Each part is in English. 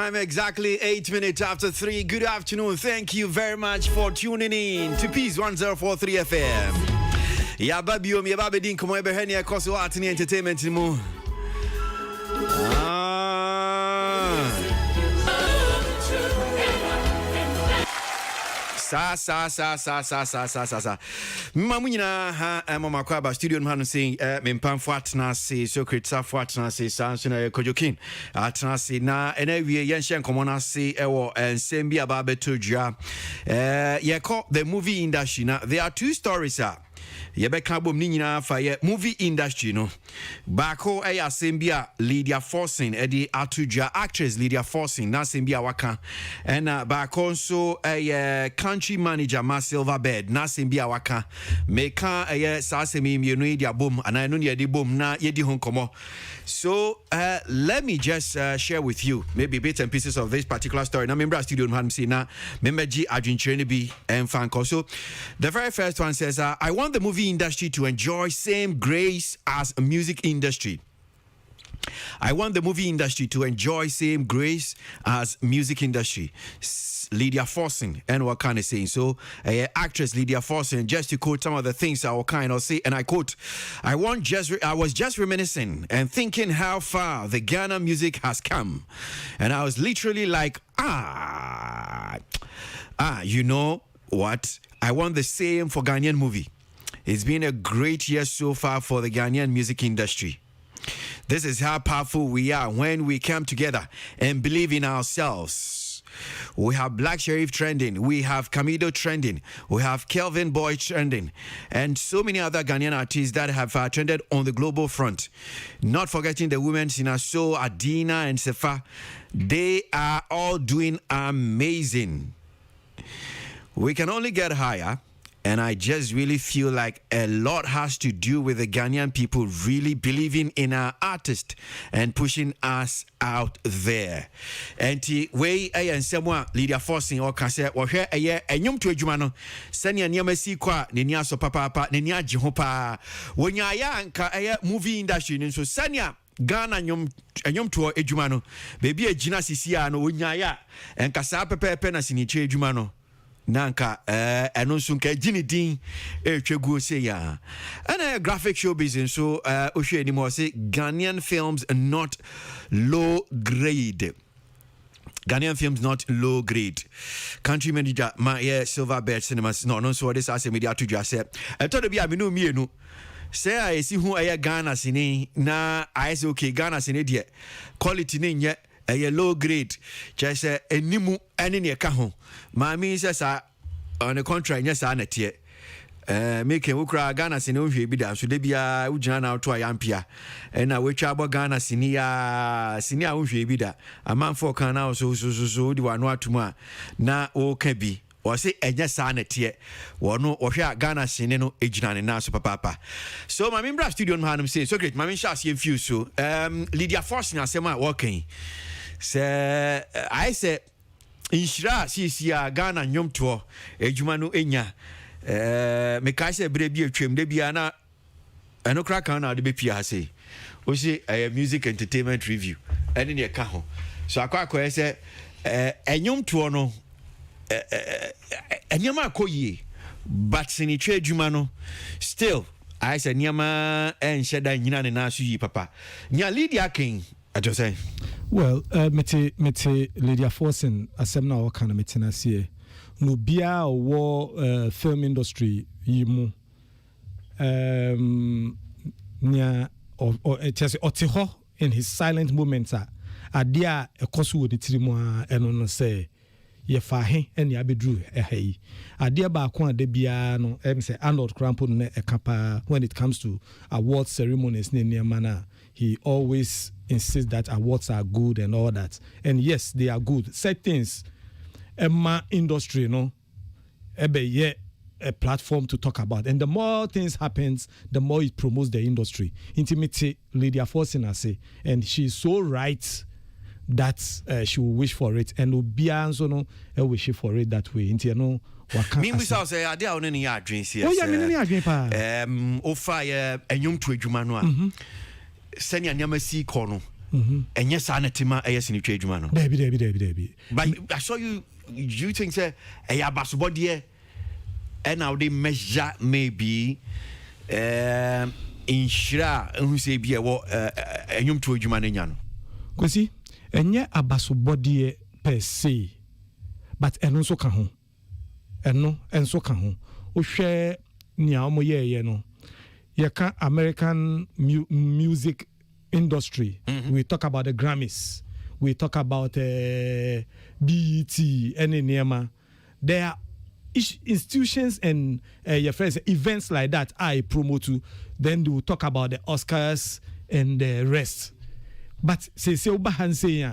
time exactly 8 minutes after 3. Good afternoon. Thank you very much for tuning in to Peace 1043 FM. Ya babio mi babe din komo ebe hene ekoso atini entertainment mu. Sa. Mamunyina ha mama kwa ba studio no say mempamfo atena se secret safo atena se sanso na kojokin atena se na enawie yenhye nkomo na se ewo ensem bi aba betodua ye call the movie industry. Now there are two stories yebeka bom ni nyina fa ye movie industry no bako asembia Lydia Forcing edi atudua actress Lydia Forcing na asembia waka and bako so country manager Ma Silverbird na asembia waka meka sa asemi mienu dia bom ana no ye di bom na ye di honkomo. So let me just share with you maybe bits and pieces of this particular story. Na member studio no han see na memberji adwinkyerene bi emfanko. So the very first one says I want the movie industry to enjoy same grace as a music industry. I want the movie industry to enjoy same grace as music industry. Lydia Forcing and what kind of saying. So actress Lydia Forcing, just to quote some of the things I will kind of say, and I quote, I was just reminiscing and thinking how far the Ghana music has come. And I was literally like, you know what? I want the same for Ghanaian movie. It's been a great year so far for the Ghanaian music industry. This is how powerful we are when we come together and believe in ourselves. We have Black Sheriff trending, we have Camido trending, we have Kelvin Boy trending, and so many other Ghanaian artists that have trended on the global front. Not forgetting the women Sinaso, Adina, and Sefa. They are all doing amazing. We can only get higher. And I just really feel like a lot has to do with the Ghanaian people really believing in our artists and pushing us out there. And the way and someone Lydia Forcing or can say, or here a year and yum to a jumano, Sanya Niamasi qua, Ninia so papa, Ninia Jihopa. When you're young, a movie industry, so Sanya. Ghana nyom to a jumano, baby a Gina Siciano, Unyaya, and Kasa Pepe na siniche jumano. Nanka anonsunka jinidin etwegu se ya and graphic show business so ohwe anymore say Ghanaian films not low grade. Ghanaian films not low grade. Country manager my Silverbird cinemas no so this as media to just say to be aminu mienu say I see who Ghana sini na I say okay Ghana sini de quality ne nye a low grade just a nimu any near cajon. My means on the contrary, yes, I net yet. Making Ukra Ghana Sino Bida, so they be a Ujana to a Yampia, and I wish about Ghana Sinia Bida, a man for Canal, so do I know to na o can be. Or say a yes, I net yet, or no, or here Ghana Sineno, Ejana, and now super papa. So my member studio man say, so great, my main shall see few so. Lydia Forcing, I say, my walking. Say, I said, Inshira sisia Ghana nyom to ejumanu enya me ka se brebi atwem de bia na eno kraka na de bepia say o say music entertainment review ene ne ka ho so akwa say enyom to no enyama akoyie but sinitwe adwuma no still I say nyama enhyeda nyina ne na so yi papa nya Lydia King I just say well mete Lydia Forcing asem na o kana metina sie no bia wo film industry yimu nya o just otiho in his silent moments adia ekoso wo ditirimu eno no say ye fa he ene abedru ehai adia ba ko ade bia no say Arnold Crampo no ekapa when it comes to award ceremonies ne mana he always insists that awards are good and all that. And yes, they are good. Set things, Emma industry, no, ebe a platform to talk about. And the more things happens, the more it promotes the industry. Intimate Lydia Forcing, I say, and she's so right that she will wish for it. And Obianzo no, wish for it that way. Inti no. Me myself say I dey on any dreams here. Oh yeah, me any pa. Ofa enyum to adwuma no a. Senya nyamasi ko no And yes, Anatima, yes, in the trade, man. Debbie. But I saw you think, say, a basubody, and now they measure maybe in Shra, who say, be a yum to a human. Kwesi, enye abasobodie per se, but eno so ka ho. Enso ka ho. O hwe nia omo ye no. Ye ka American music industry. We talk about the Grammys. We talk about BET, any nema. There are institutions and your friends events like that I promote to. Then they will talk about the Oscars and the rest. But say obahan say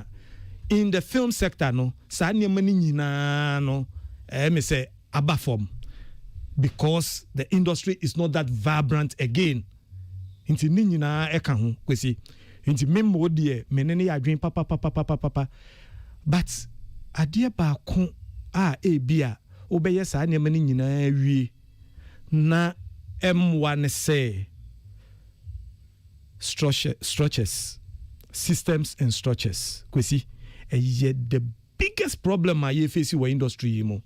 in the film sector no sa nneema ni nyina no me say aba form because the industry is not that vibrant again. Inti ni nyina e ka ho kwesi inti memmo de menene ya adwen papa but ade ba ko a bia obeye sa nneema ni nyina wie na M1 say structures, systems and structures. Kwesi, the biggest problem I face in industry mo.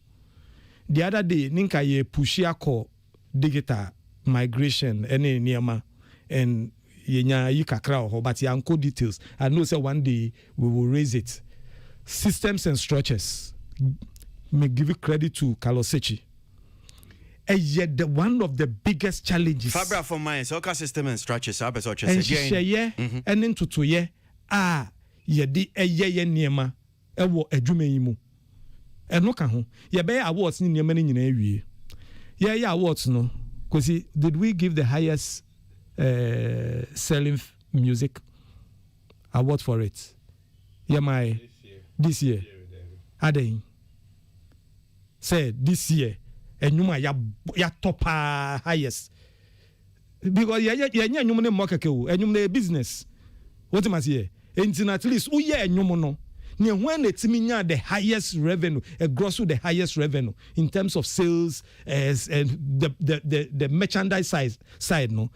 The other day, ninka ye pushia ko digital migration any niama and yenya yikakra ho but yanko details. I know say one day we will raise it. Systems and structures. Me give you credit to Kalosechi. Yet the one of the biggest challenges. Fabra for mine, so system and structures. And into to ye yedi ye niema ewo adwuma yi mu. Eno ka ho. Ye be awards ni niema ni nyina awie. Ye awards no. Because did we give the highest selling music award for it? Yeah, this year. Aden. Say this year. Enyuma ya top highest because ya enyuma ne mokeke o enyuma ne business what am I say enti at least uye enyuma no ne when etimi nya the highest revenue gross the highest revenue in terms of sales as and the merchandise side no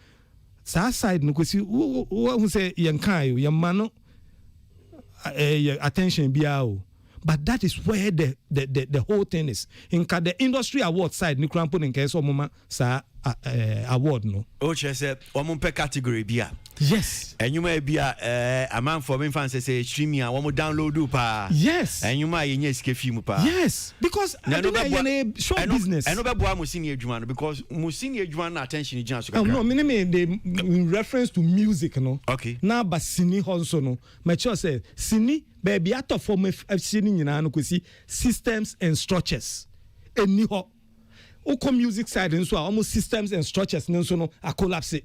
sa side no kwesi who say yenkan yo yemano attention bia o. But that is where the whole thing is. In the industry award side, ni krampo in case mama sa award no. Oche say omumpe category bia. Yes. And you may be a man for me fans say streaming and one more download pa. Yes. And you might yes kefimu pa. Yes. Because I don't show business. I know about Musini Juan because Musini Juan attention is just. No, in reference to music no. Okay. Now but Sini also no. My choice say Sini baby out of form of Sini nyina no kwesi systems and structures. Eni ho. Oko music side nso almost systems and structures nso no a collapse.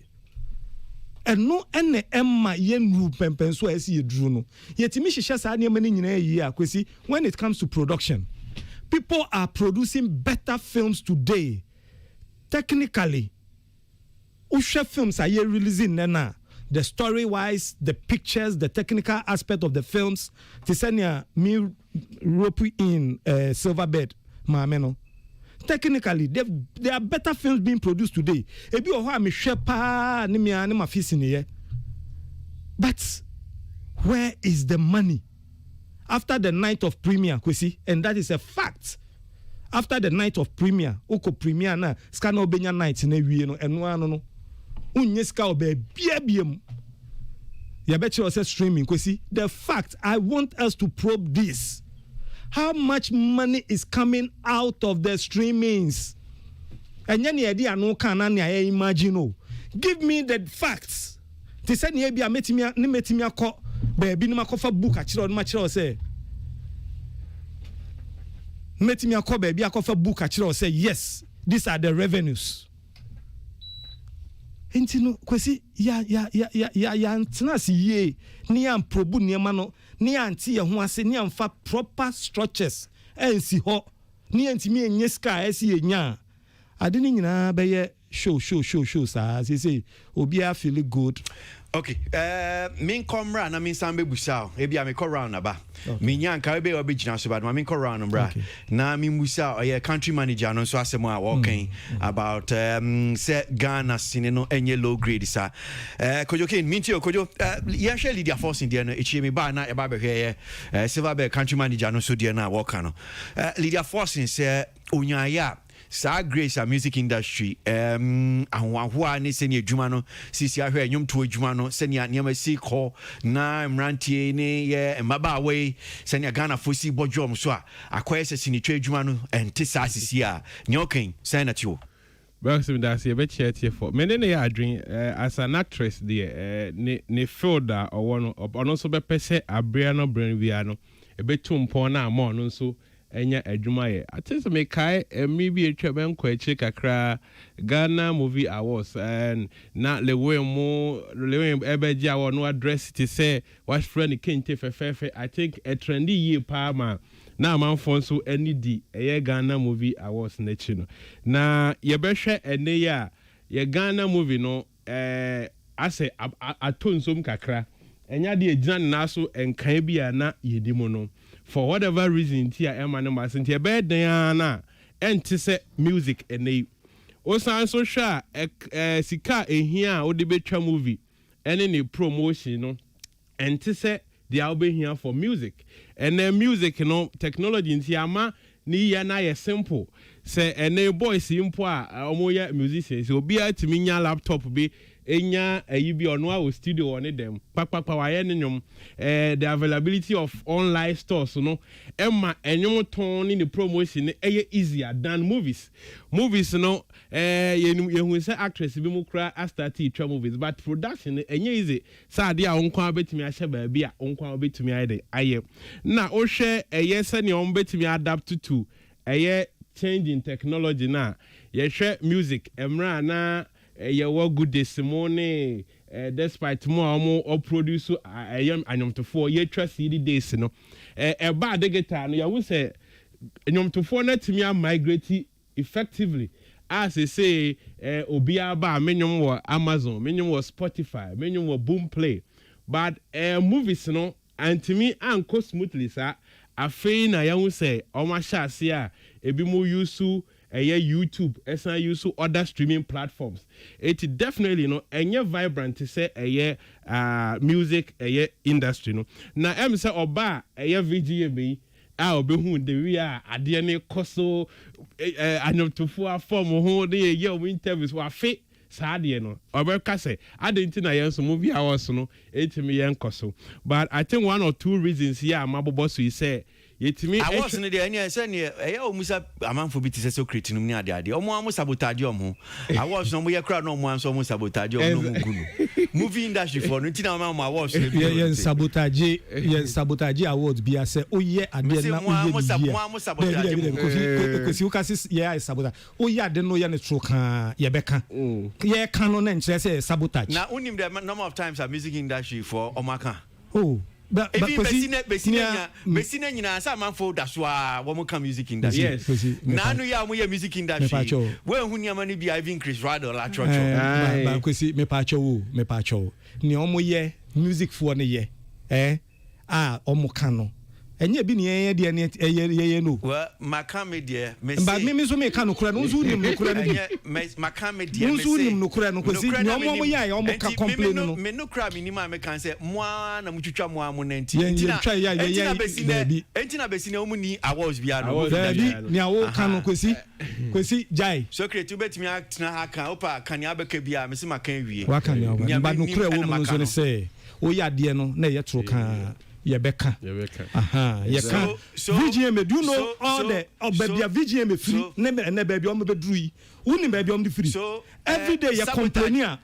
And no ene emma yen ru pempen so esi edru no yetimi hihye sa ne mani nyina yi a kwesi when it comes to production people are producing better films today technically usha films are releasing na the story wise the pictures the technical aspect of the films tisania me rope in Silverbird maameno technically there are better films being produced today ebi oho am hwe pa ne me ma fisi ne ye but where is the money after the night of premiere kwesi and that is a fact after the night of premiere oko premiere na ska na obenya night na wie no eno ano no unye ska oba biam ya be che say streaming kwesi the fact I want us to probe this. How much money is coming out of the streamings? And then idea no can imagine. No. Give me the facts. They said ni ebi metimi akọ baby no makofa book achiro no machiro say. Metimi akọ baby akofa book achiro say yes, these are the revenues. Enti no kwesi ya ntenasi ye ni am probu niema no ni anti ye ho ase ni amfa proper structures ensi ho ni antimi enye ska esi enya ade ni nyina be ye show sa say obi a feel good. Okay, min come round na min sambe busao. Ebi me come round aba. Min yanka ebe obi gina so bad. Min come round bra. Na min busao ye country manager no so asemo a walking about say Ghana sine no enye low grade sa. Kojo kin minti o kojo ya share Lydia Force in there no echi me ba na e ba be hwe silver be country manager no so there na walk no. Lydia Force say onyaya sa grace a music industry ahwa ne sene adwuma no sisi ahwe nyom to adwuma no sene niam si ko na mrantie ne ye maba we sene Ghana fosi bodwom so a akoye sese ni twa adwuma no ente sa sisi a nyoken senatio Welcome that's a bit chat here for many ya dream as an actress there ne field or one or also be pese abriano brainwiano a bit tumpo na mo no so enya adwuma ye atese me kai maybe a tweben kwachi kakra Ghana Movie Awards and na lewe ebeji award no address to say what friend kente fefefe I think a trendy year pa ma na amanfo so any di Ghana Movie Awards na chi no na ye behwe ene ya ye Ghana movie no ase atonsom kakra enya de agina na so enkan bia na yedimo no for whatever reason tia emane masentia be dan na enti se music ene osan so hwa sika ehia o de betwa movie ene ne promotion no enti se they are be here for music and then music technology nti ama ni ya na ye simple say ene boys simple omo ya musicians obi atimi nya laptop be enya ayibi ono a studio on them pakpakpa wa ye nyom the availability of online stores no emma enyom ton ni promotion eye easier than movies no you say actress bi mu kra start twa movies but production enye easy sa de a onko abetimi ahye ba bi a onko abetimi aye na o hwe eye se ne on betimi adapt to eye changing technology na ye hwe music emra na your good this morning despite more or produce I am to 4 year trust CD days no a bad guitar no you will say to 4 net me migrate effectively as they say obia ba menyum wo Amazon menyum wo Spotify menyum wo Boomplay but movies no and to me anko smoothly sir afei na you say o ma sha se a ebi mo use YouTube, esa use other streaming platforms. It definitely enye vibrant to say music industry no. Na em say oba VGA be obi hu de we ade ne koso anotofo form ho de interviews wa fe saade no obeka say adenti na yenso movie hours no etimi yen koso. But I think one or two reasons here amabobo so say yetimi I was in the anya say ne omusa amanfo bi tise so create no ni ade omo amu sabotage omo I was no mo ye kra no mo anso mo sabotage omo no gunu movie industry for no tina ma awards yen sabotage awards bi ase oye ade na mo sabotage kosi ukasi ye sabotage oye ade no ye ne tro kan ye beka ye kan no na nche say sabotage na unim the number of times a music industry for omaka but besina nyina sa manfo da so a wo ka music industry yes na no ya mo ya music industry we hu niam ni bi even Chris Rado la church ba kwesi me pa cho ni omo ye music for ne ye omo ka no enye bi ne ye de ne ye no well makame de me say ba me so me ka no kura no nzu nim no kura no makame de me say nzu nim no kura no kwesi ni omo ye ya omo ka complain no me no kura me ni ma me kan say mo na mo twitwa mo amu nanti entina besina omu ni awards bia no ni awo ka no kwesi jai so create betimi atena ha kan opa kan ya beka bia me se makan wie wa kan ya ba no kura wo no so ne say o ya de no na ye tro kan Yebeka. Yeka. VGM, do you know all the baby VGM free? Ne baby on the drui. Uni baby on the free. So every day you complain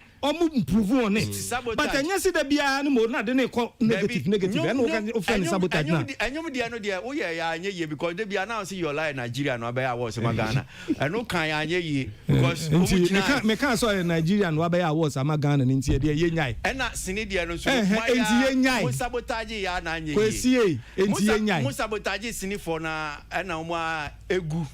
improve on it. But I see the bia no more na de negative. And no can offend sabotage na. And you dey no dey. Oh yeah, because they bia now see your lie Nigeria no be awards Ghana. And no kan anye because me can so Nigeria no be awards Ghana nti dey ye nyai. And na sini dey no so mo sabotage ya na anye. Kwesi enti ye nyai. Mo sabotage sini for na na mo egu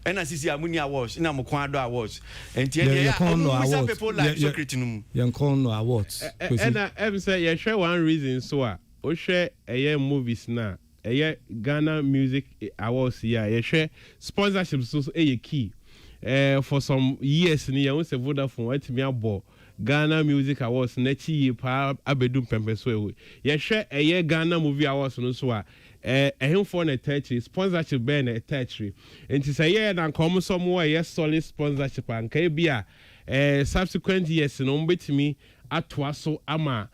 and I see Amunia awards, in Amokwado awards, and some people like Socrates. Young Corn awards. And I say, yeah, share one reason so I share a movies now. Ghana Music Awards, yeah, share sponsorship so a key. For some years, near once a Vodafone, what me about Ghana Music Awards, next year, Abedum Pempeswe. Yeah, share a Ghana Movie Awards, no so. Him for a territory sponsorship ben a territory and to say yeah and come somewhere yes solid sponsorship and KBA subsequent years no bet me atwa so ama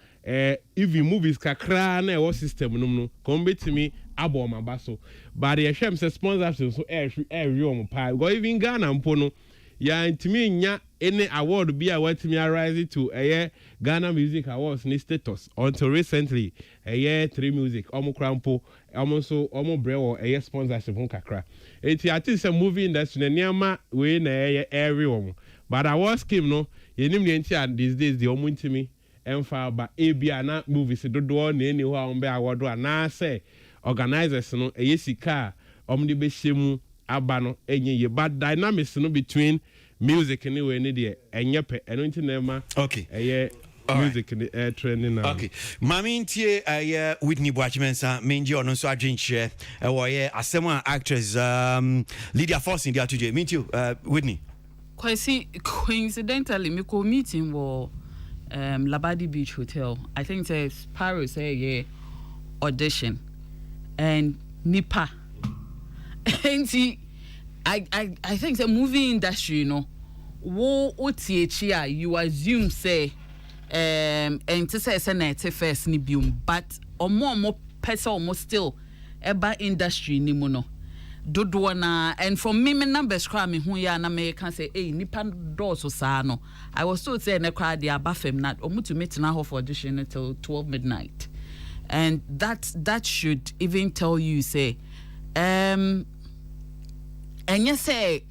even movies kakra na e system no come bet me abo ma baso but the shem say sponsorship so every on pa go even Ghana mpo no ya ntimi nya any award be a what me arise to Ghana Music Awards ni status until recently 3 music omukrampo almost brewo sponsorship on kakra enti ati say movie industry na niama we na everyone but award scheme no yenim ne enti these days the omuntimi emfa ba ebia na movies dodo na eni ho ambe award na say organizers no sika omde be shemu aba no enye but dynamics no between music anyway ni de enyepe eno nti na ma okay music trending now. Okay. Mami ntie Whitney Boachimensa menji ono so adwenche wo ye asema actress Lydia Force India today. Meet you Whitney. Coincidentally me ko meeting wo Labadi Beach Hotel. I think it's Paris audition and Nipa. And see I think the movie industry, you know, wo otiechia you assume say and to say senate first ni bium but omo person almost still eba industry ni mu no dodo na and from me numbers cry me hu ya na me can say eh nipa doors sa no I was told say na cry dey abafem na omo to meet na for audition until 12 midnight and that should even tell you say and you say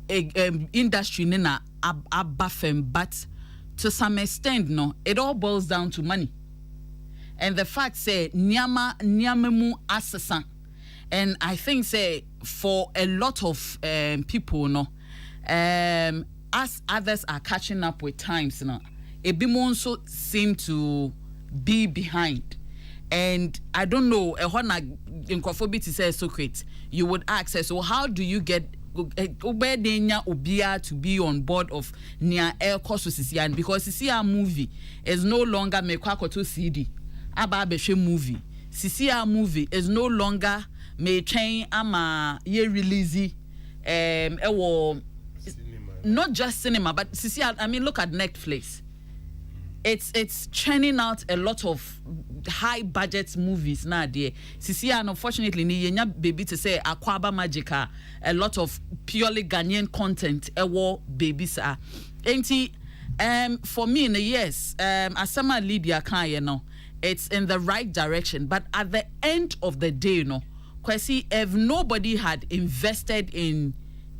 industry ni na abafem but to some extent no it all boils down to money and the fact say nyama mu asesa and I think say for a lot of people no as others are catching up with times no ebimu also seem to be behind and I don't know ehona inkwafo to say secret you would ask so how do you get obia to be on board of near air course because CCR movie is no longer mekwakoto CD aba behwe movie CCR movie is no longer me train ama ye release not just cinema but CCR I mean look at Netflix it's churning out a lot of high budget movies now there. CCR unfortunately ni yenya baby to say Akwaba Magica a lot of purely Ghanaian content ewo babies are. Enti for me yes Asama Lydia kan you know it's in the right direction but at the end of the day you know kwesi if nobody had invested in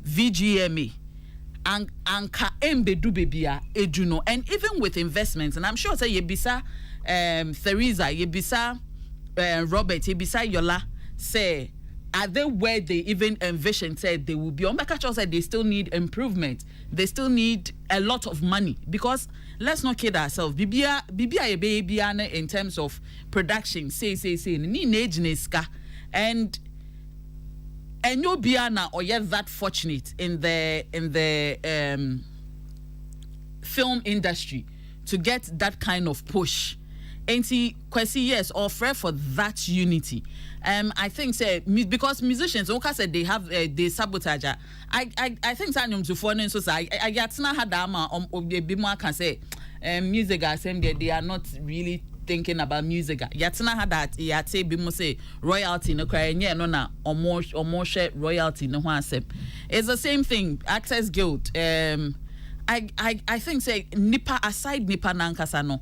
VGMA anka embedu bebia eduno and even with investments and I'm sure say yebisa Theresa yebisa Robert yebisa Yola say are they where they even envisioned said they will be on Makacho said they still need improvement they still need a lot of money because let's not kid ourselves bibia in terms of production say ni nejineska and you'll be or you're that fortunate in the film industry to get that kind of push. And see, Kwesi, yes, offer for that unity. I think say because musicians, Oka said they have they sabotage. I think Sanyum to foreign society. I get na hadama bimwa can say music they are not really thinking about music. Yatina had that yate bimo say royalty no cry no na omo share royalty no one. It's the same thing. Access Guild. I think say Nipa aside Nipa nankasa no.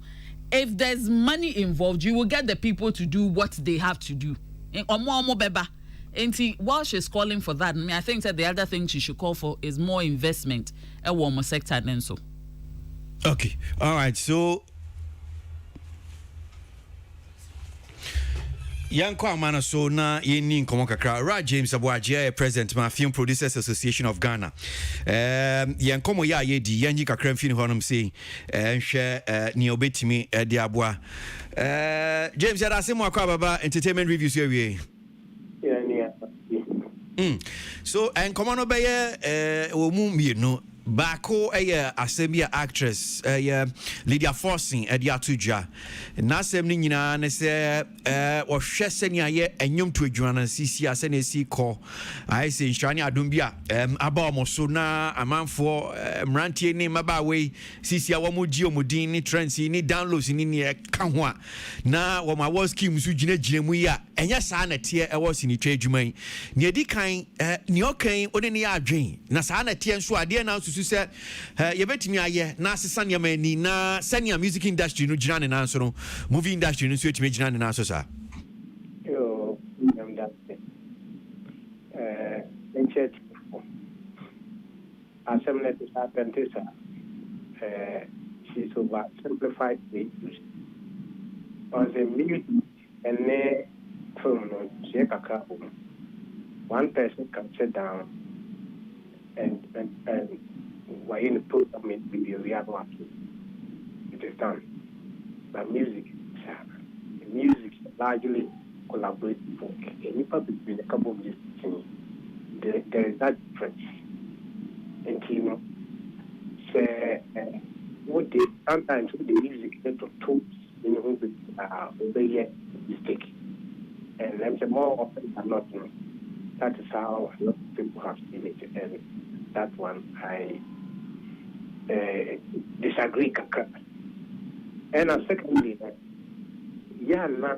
If there's money involved, you will get the people to do what they have to do. Omo beba. And while she's calling for that, I think that the other thing she should call for is more investment in the sector and so. Okay. All right. So Yanko Amana so na yeni nkomo kakra Ra James Abuajia president ma Film Producers Association of Ghana. Yankomo ya yedi yanji kakra mfini honum say nhwe ni obetimi de aboa. James ya dase mo akwa baba entertainment reviews here. So nkomo no beye wo mu mienu Bako asembia actress Lydia Forcing Edia Tuja Nasem Nina ne se or Shesenia ye enyum to adwana sisi asene si ko I say nshani adumbia aba omoso na amanfo mrantie ni mabawe sisi awomoji omodin ni trends ni downloads ni ne ka ho a na wo ma was scheme so gina mu ya enya saa na tie e was ni twa adwuman ne edi kan ne okan one ne ya adwen na saa na tie nso ade na susu se yebetimi aye na asesa ne mani na senior music industry no gina ne na so no movie industry no so etimi gina ne na so sa yo am that in church assembly to Adventist she's over simplified the on the music and ne film no she kaka one person can sit down and why in the program it be the real one it is done but music largely collaborative work any public between a couple of musicians there is that difference and you know say what they sometimes with the music that to tools in obey mistake and I'm say more often than not that is how a lot of people have seen it and that one I disagree kakra. And secondly yeah na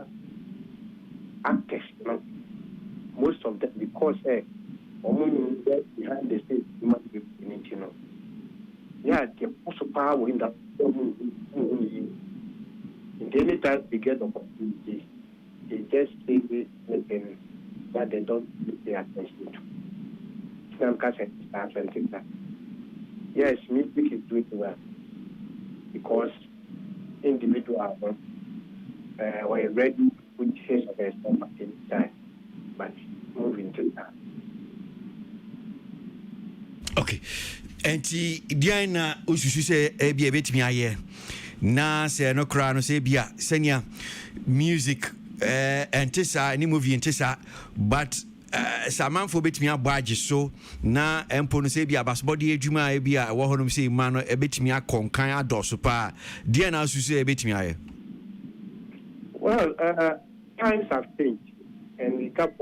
actors no most of them because behind the scenes human beings you know yeah the also power in that in any time they get opportunity they just say it that they don't pay attention to. Yes, music is doing well because individuals were ready to put his best on at any time, but moving to that. Okay. Enti Diana ususu se ebia betimi aye na se no kra no se bia senia music entisa ni movie entisa but samanfo betimi abaaje so na empo no se bia basbody adwuma e bia wo honom se ma no ebetimi akonkan adoso pa dia na ususu e betimi aye. Well, times have changed and we can't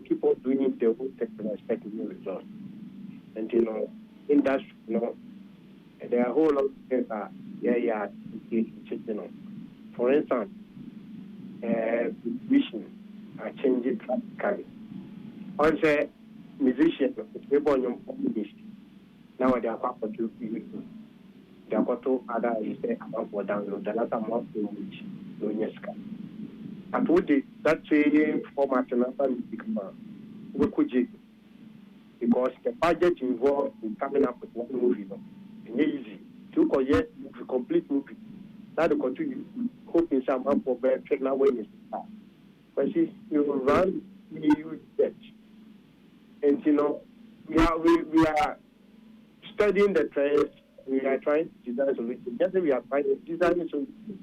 keep on doing it the whole sector expecting new results. And you know, industry, you know, there are a whole lot of things that you know. For instance, vision are changing drastically. On the musician, people on your music now they are quite for two people. They are quite to other about for download. The latter more which no yes can. And what that same format and other music man, we could because the budget involved in coming up with one movie, it's easy to complete movie. That the continue hoping some up for better check now when you start. But see, you run you get, and you know we are studying the trends. We are trying to design solutions. Just we are trying to design solutions.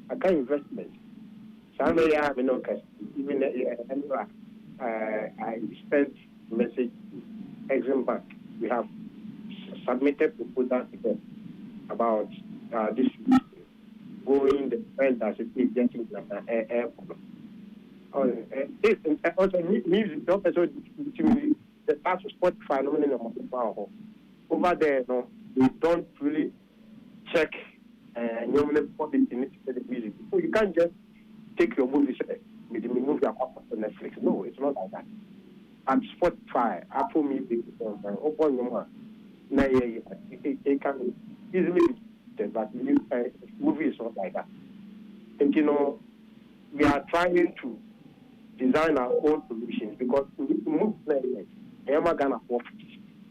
I can't investment. Some may have no cash. Even I spent message. Exim Bank, we have submitted proposal to them about this going the trend as it is getting airport. Also, music, also the past sport phenomenon of over there, no, they don't really check quality in the music. So you can't just take your movies with the movie on Netflix. No, it's not like that. And Spotify, Apple Music, open your mouth. Now, it can easily be, but movie is not like that. And you know, we are trying to design our own solutions because we move players. They are gonna work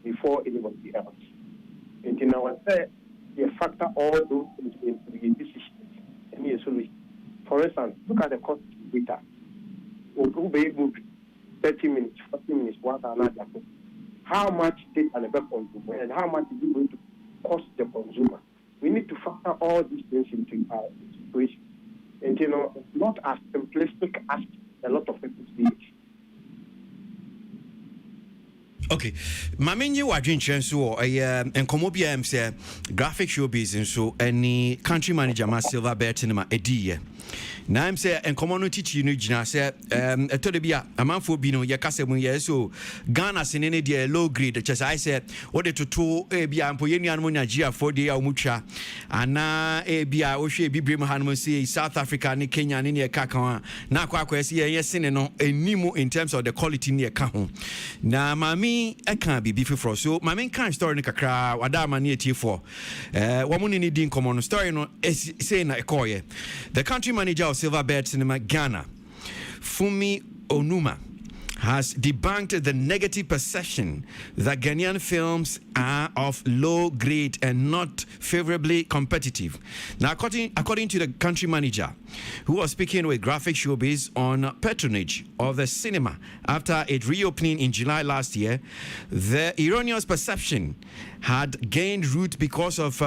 before anybody else. And you know, you factor all those things into the decisions and the solution. For instance, look at the cost data. movie 30 minutes, 40 minutes, 1 hour. How much data and consumer, and how much is it going to cost the consumer? We need to factor all these things into our situation. And it's not as simplistic as a lot of people see it. Okay, Mamenye wadwen kyerɛ nso wɔ nkɔmmɔ bi a sɛ graphic showbiz nso any country manager ma silver belt no ma ɛdiiɛ na I'm say nkɔmmɔ no titi no gyina sɛ ɛtɔ da bi a amanfoɔ bi no yɛkasa mu yɛ so Ghana sene ne deɛ low grade kyɛ sɛ ayɛ sɛ wode toto bi a mpo yɛnnuanom Nigeriafoɔ deɛ a wɔmutwa anaa bi a wohwɛ bibire mu hanom sɛ South Africa ne Kenya ne ne ɛka ka ho a na akɔ sɛ yɛyɛ sene no ɛnimu in terms of the quality ne ɛka ho na mami ɛka bibi foforɔ so mami nka story no kakra wada ama ne ɛtiefoɔ wɔn ne di nkɔmmɔ no story no say na ɛkɔɔyɛ the country manager of Silver Bed Cinema Ghana, Fumi Onuma, has debunked the negative perception that Ghanaian films are of low grade and not favorably competitive. Now, according to the country manager, who was speaking with Graphic Showbiz on patronage of the cinema after its reopening in July last year, the erroneous perception had gained root because of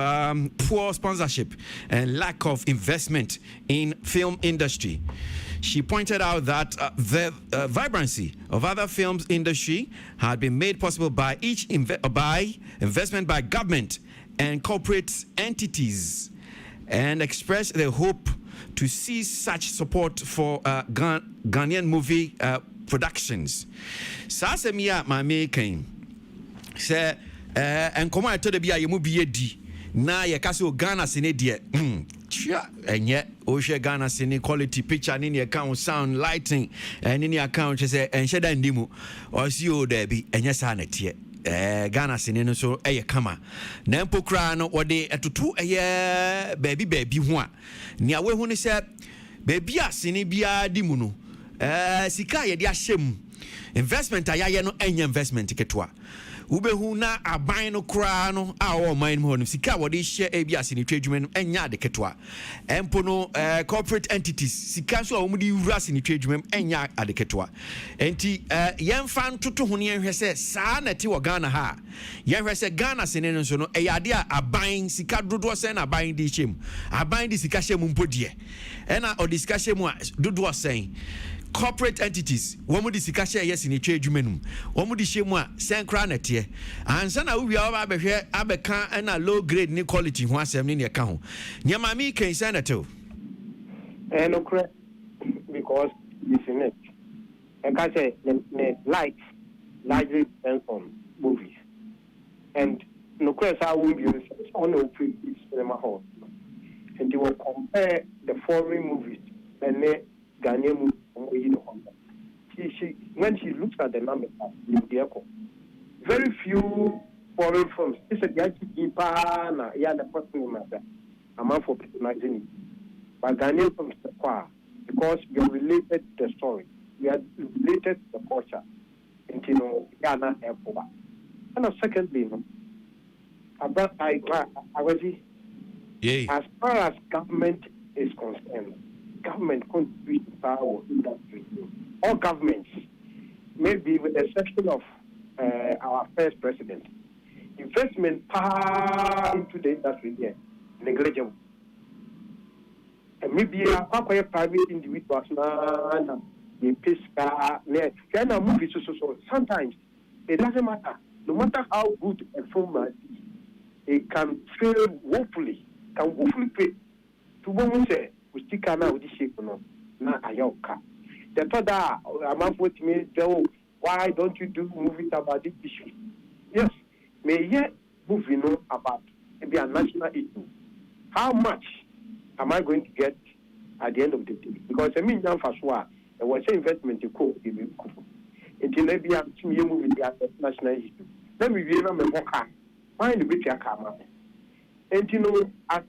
poor sponsorship and lack of investment in film industry. She pointed out that the vibrancy of other films industry had been made possible by investment by government and corporate entities, and expressed the hope to see such support for Ghanaian movie productions. Sasemia mame kain say nkoma eto de bia yemu bi edi na ye ka se Ghana sene de chia enye o hwe Ghana sene quality picture ni account sound lighting ni ni account say enhye da ndimu o si o da bi enye sa na tie Ghana sene no so eye kama na mpokra no wode etoto eye baabi ho a nia we hu ni se baabi a sene bia di mu no sika ye de ahyem investment ayaye no enye investment ketwa ubehu na aban no kra no a o man mu no sika wode hye ebiase ne twadwuma no enya de ketwa empo no corporate entities sika so a wo mudi wurase ne twadwuma enya ade ketwa enti yemfa ntoto ho ne yehwe se saa na ti wo Ghana ha yehwe se Ghana sene no so no eyade a aban sika dodo sen na aban di hyem aban di sika hyem mpodie ena o di sika hyem a dodo sen corporate entities womu di sika share yes ni twa adwumanum womu di hyemu a senkra na tie ansa na wo wia ba behwe abeka na low grade ni quality ho asem ni eka ho nyama mi kan senator no correct because this is it and I say the lights largely depends on movies and no correct how we use on the cinema hall and they will compare the foreign movies and the Ghanaian movies. When she looks at the numbers, very few foreign films. It's a guy the person matter. I'm out for patronizing it. But Ghanaian films because we are related to the story, we are related to the culture, and Ghana airport. And secondly, about I was as far as government is concerned. Government contributes to power industry. All governments, maybe with the exception of our first president, investment into the industry here negligible. And maybe a private individuals now they pay movies so sometimes it doesn't matter. No matter how good a film is, it can fail woefully. Can woefully pay to one say. Now with the shape na ayoka. The thought that I'm with me, why don't you do movies about this issue? Yes, may yet movie know about maybe a national issue. How much am I going to get at the end of the day? Because I mean, for sure, there was an investment to cope with. Until maybe I'm seeing a movie at national issue. Let me be a worker. Find the bit your camera. And as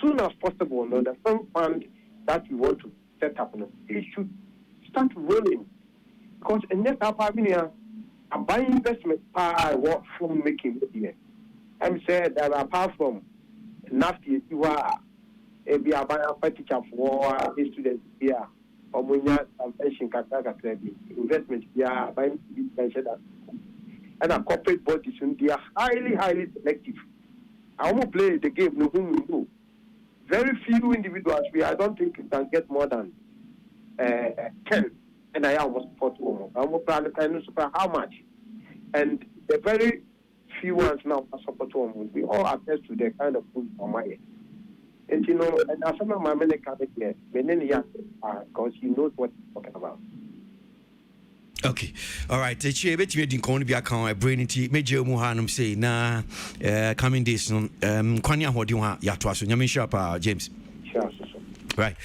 soon as possible, the film fund that we want to set up, it should start rolling. Because in next a buying investment what film making here. I'm saying that apart from NAFTA, you are a buying teacher for a student here, omunya pension kakaka investment yeah buying pension and a corporate bodies they are highly selective. I almost play the game no whom we know. Very few individuals I don't think can get more than 10 and I almost 40 more. I almost plan how much. And the very few ones now are support women. We all attest to the kind of food on my end. And you know, and as some of my men can't get many young because he knows what he's talking about. Okay, all right. Echi bet me din kon bi account brain nti meje mu hanum say na coming days no kwanya hodi ho ya to aso nyame sharp James. Sure. Right.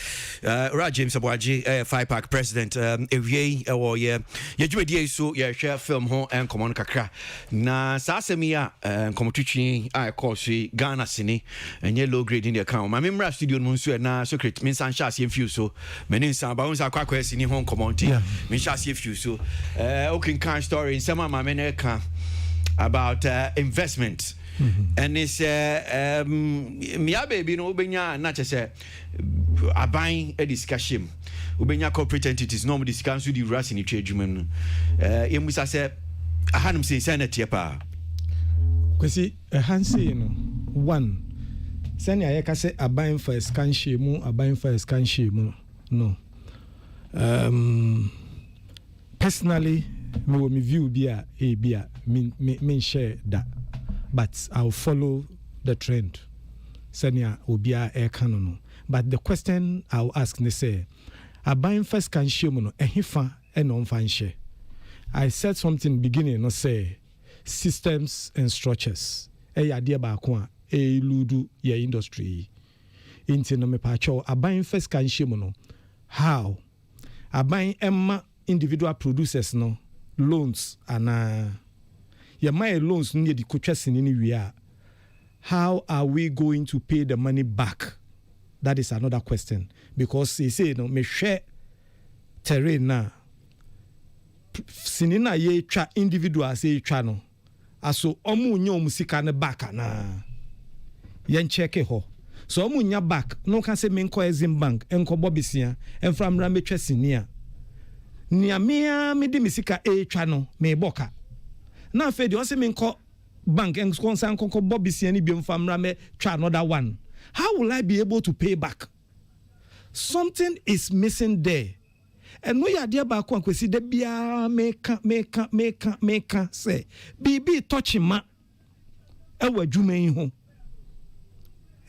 Right, James Abwaji, 5-pack president. Ewie or ye dwedi so ye share film ho and common kakra. Na sasemia komotutwi I call she Ghana sini and ye low grade in the account. My member studio no so na secret min san sha se few so. Menin san ba unsa kwakwa sini ho common min sha se few so. Okay can story in some my men can about investment. And it's Mia baby no ubenya na chese aban a discussion ubenya corporate entities no discuss with the ras in trade human emusa say ahanum say senate pa kwesi hansi no one sani ayeka say aban for scan shemu no personally me view bia me share that. But I'll follow the trend. Senia obia air canon. But the question I'll ask ne say, I buy first can shimono ehifa and on fanche. I said something beginning no say systems and structures. Idea ba kwa ludu ya industry. Inti no me pacho I buy first can shimono. How? I buy emma individual producers no loans and yeah, my loans near the coaches in anywhere. How are we going to pay the money back? That is another question. Because they say, no, me share terrain na. Sinina ye tra individual say channel. Aso omu nyo musika ne back na. Yen check ho. So omu nya back. No can say menko ezim bank. Enko bobisia. En from rametre sinia. Nia mea me di misika channel me boka. Now, Fedi, also mean call bank and concern Conco Bobby Siani Bium Famrame try another one. How will I be able to pay back? Something is missing there. And we are dear back one see the bia make say BB touching ma ewa jume home.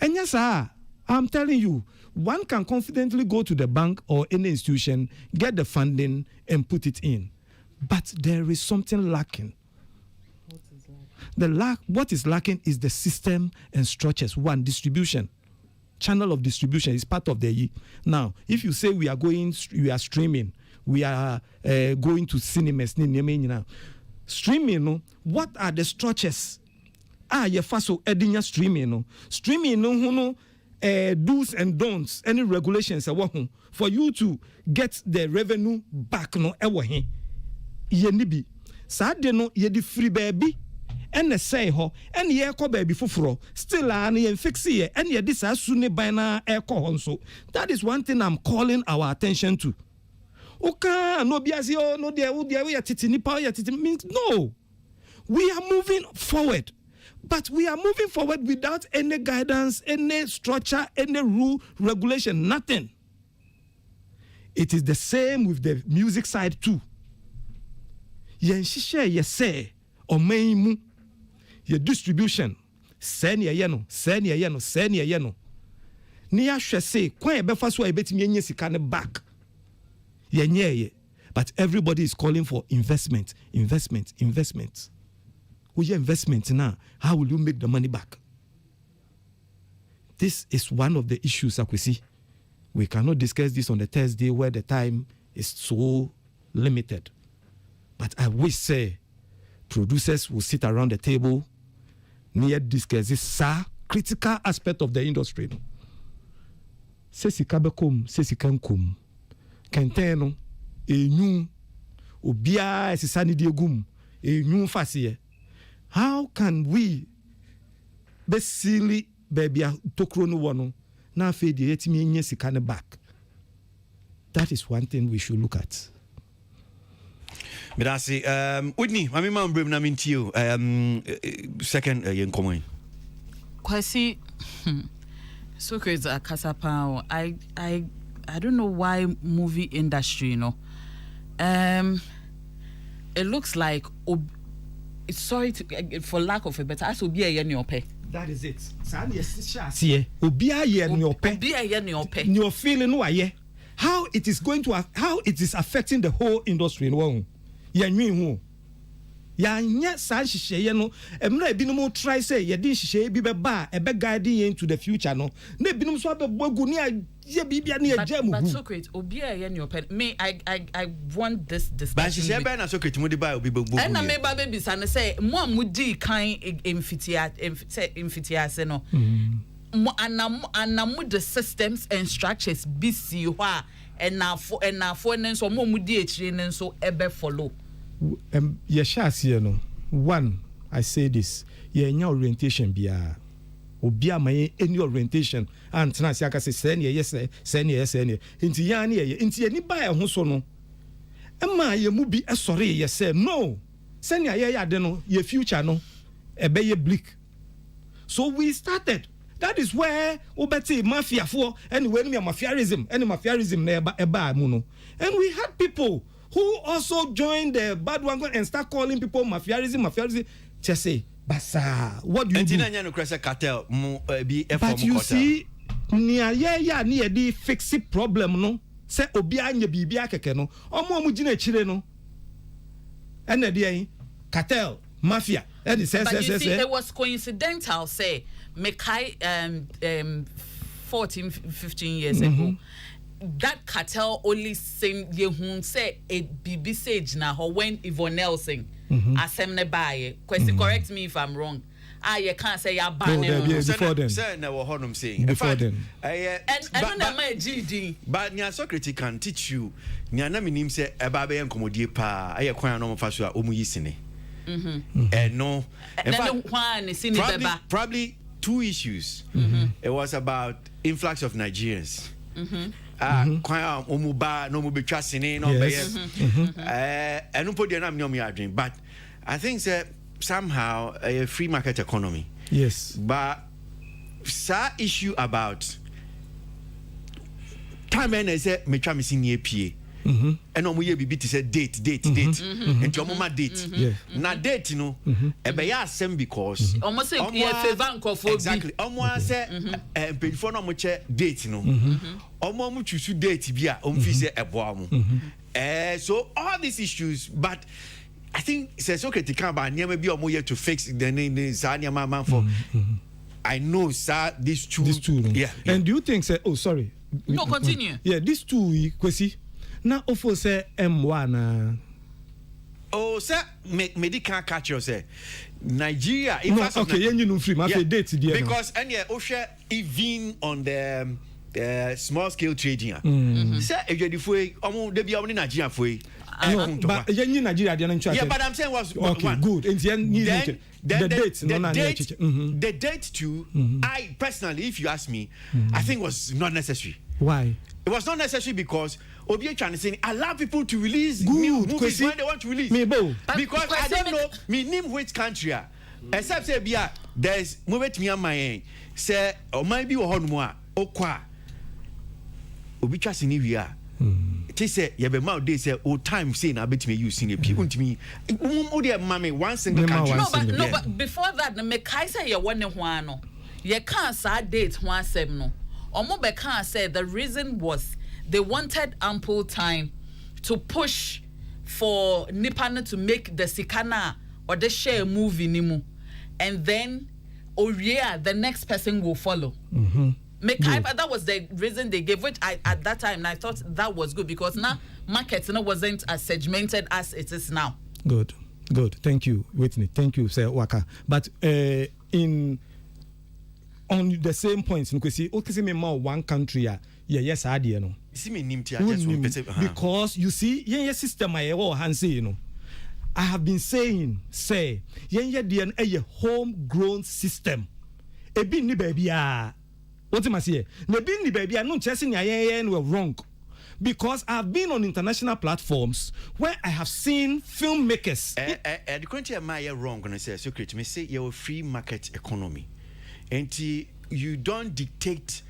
And yes, I'm telling you, one can confidently go to the bank or any institution, get the funding and put it in. But there is something lacking. What is lacking is the system and structures. One, distribution. Channel of distribution is part of the. Now, if you say we are streaming, we are going to cinemas, streaming, what are the structures? You first edinya streaming, streaming, do's and don'ts, any regulations, for you to get the revenue back, no, yenibi. Sade no, yedi free baby. And say ho and ye ko baby fufuro still an ye fix ye and ye this as soon bina echo honso. That is one thing I'm calling our attention to. Okay, no biasi no there we are titini power means no. We are moving forward. But we are moving forward without any guidance, any structure, any rule, regulation, nothing. It is the same with the music side too. Yen shishe ye say or meimu your distribution senior yeno ni ahwe say kwan e befa so e betimi enye sika ne back yenye but everybody is calling for investment we your investment now, how will you make the money back? This is one of the issues that we see. We cannot discuss this on the Thursday where the time is so limited, but I wish say producers will sit around the table near discuss this critical aspect of the industry. Sesi kabekom, sesi kankum. Kenteno, enyu, obia esisani diegum, enyu fasiye. How can we basically baby tokro no wano na fe di etimi enye sika ne back? That is one thing we should look at. But I say, Whitney, I mean, I'm bringing them to you. Second, young common. Kwasi, so crazy, Kasapa. I don't know why movie industry, it looks like, sorry for lack of a better, as will be a yen your pay. That is it. See, obia yen your pay. Obia yen your pay. Your feeling why how it is going to how it is affecting the whole industry in one. Yan who. Yan san sheye no emra ebinom try say ye din sheye bi be ba e be guiding you into the future no na ebinom so abebogu ni ye bibia na ejamu. But so great obia yen your pen. Me I want this discussion. But sheye be na so great mo di ba obi bogu. And na me ba baby san say mo amudi kan emfitia no. Anamu the systems and structures BC hwa and na for so mo mudi echire ne so ebe follow. One, I say this, your orientation be obia my any orientation and Tanasiaka say send yes into yani into any buy a so no. Emma ye mubi sorry yes say no. Send ya deno your future no ebe ye bleak. So we started. That is where obeti mafia for anyway me mafiaism eba muno. And we had people who also joined the bad one and start calling people mafiaism. Just say, Basa, what do you do? Cartel, but you see, near the fix it problem, no? Say, Obia nye bibia keke no. Omo mujine chile no. And the cartel, mafia. And it says, but you see, it was coincidental, say, Mekai 14, 15 years ago. That cartel only same ye say a BB sage now when Yvonne Nelson asemne baye. Question correct me if I'm wrong. You can't say ya ban before then. Sir, never heard him saying. Before then. And I don't know my GD. But Nya Socrates can teach you. Nya na minim say ebabe enkomodie pa. Aye kwan no mfa so a omu yisine. And no. In fact, probably two issues. It was about influx of Nigerians. Kwaya omuba no mu betwa sene no be enu po dey na me adwen, but I think that somehow a free market economy. Yes, but sa issue about time and say me twa me senior PA and omo ye bibi to say date and your mama date na date no e be ya asem because omo say ye favor nkofo exactly omo say before no mo che date no omo mo choose date bi a omo fi say ebo am so all these issues, but I think it's okay to come about near be omo here to fix the Zania man for I know sir these two yeah. And do you think say sorry no continue these two Kwesi na ofo say M1 sir me can't catch you say Nigeria okay you know free my date there because and even on the small scale trading say if you dey omo dey be omo Nigeria foi but you Nigeria dey na yeah, but I'm saying was okay one. good and the date to I personally, if you ask me, I think was not necessary. Why? It was not necessary because Obi trying to say allow people to release good new movies when they want to release. Because I don't know me name which country except say bia there's movie to me my say or maybe o honmo a okwa Obi trust ni wi a they say you be mouth they say old time say na bet me use in a people to me dey mama one single country. No, but before that me kai say you want ho ano you can't say date ho asem no omo be can say the reason was they wanted ample time to push for Nipana to make the Sikana or the share movie nimu, and then the next person will follow. That was the reason they gave, which at that time I thought that was good because now market wasn't as segmented as it is now. Good. Thank you, Whitney. Thank you, Sir Waka. But on the same points, you can see one country. Yes, I did no. Because you see, system I have been saying, say, a homegrown system. A bit baby, what am I saying? The baby, I'm not chasing were wrong. because I've been on international platforms where I have seen filmmakers. The country am I wrong when I say secret? Me say you're a free market economy, and you don't dictate.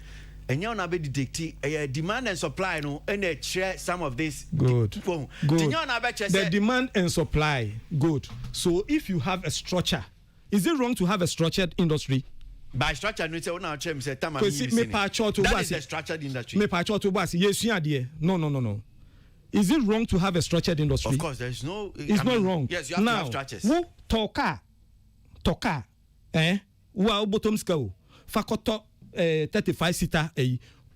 And you're not dictate demand and supply, no, and share some of this. Good. Good. The demand and supply. Good. So if you have a structure, is it wrong to have a structured industry? By structure, no, say that is the structured industry. No. Is it wrong to have a structured industry? Of course, there's no. It's not wrong. Yes, you have to have structures. Who toka, Wa bottom scale. Fakoto 35 seater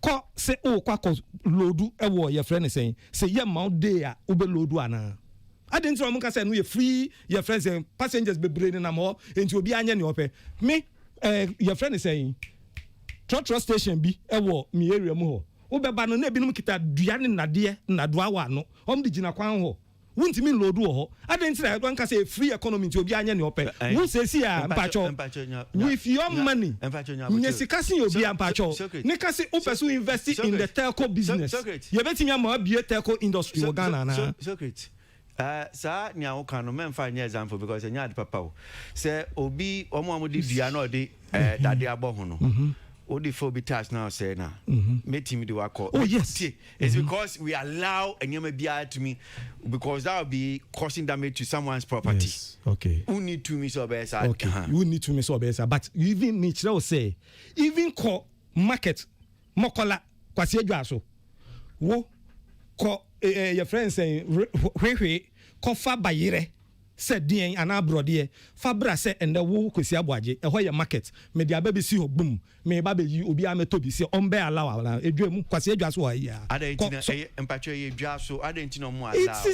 ko se o kwa loadu ewo your friend is saying say ye mount there ube loadu ana. I didn't know Munka say no free your friends and passengers be brain na more into obi anya ni ope. Me your friend is saying trotro station bi ewo mi area mu ho. Obeba no na ebinom kita duane nade na doa wa no. Om di gina kwan ho. Won't mean load ho. I didn't say one can say free economy to be anya ni ope. Who says here mpacho with your money. Nyesikasi obi ampacho. Nekasi opesu invest in the telco business. You betting your more be telco industry Ghana na. Secret. Sir, nya can no men find example because nya de papa. Say obi omo di dua no de dade abo ho no. Odi for be tax now say na make him do work. Oh yes, it's because we allow anyama bia to me because that will be causing damage to someone's property. Yes. Okay. Who need to miss obesa? Okay. You need to miss obesa, but even me say even call market mokola kwasi adwaso. Wo ko your friend saying hwe kofa bayire said dien ana brode fabra say and the wo kwesi aboaje e hoye market me dia baby si ho boom me ba be yi obi ameto bi se on be allow ala edwam kwase edwaso wa ya adentina empatcho ye edwaso adentina mo allow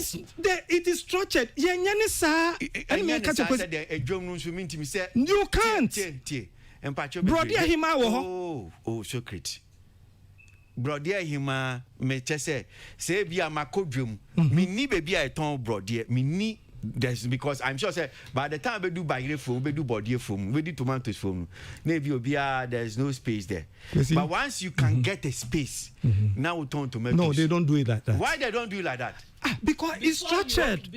it is structured ye nyane sa and me catch up say edwam no so mintimi say you can't empatcho brode hima wo ho oh secret brode hima me chese say bia makodwam me ni baby I ton brode me ni. That's because I'm sure say by the time we do bagre foam, we do body foam, we do tomatoes foam. Maybe there's no space there. But once you can get a space, now we turn tomatoes. No, they don't do it like that. Why they don't do it like that? Because it's structured.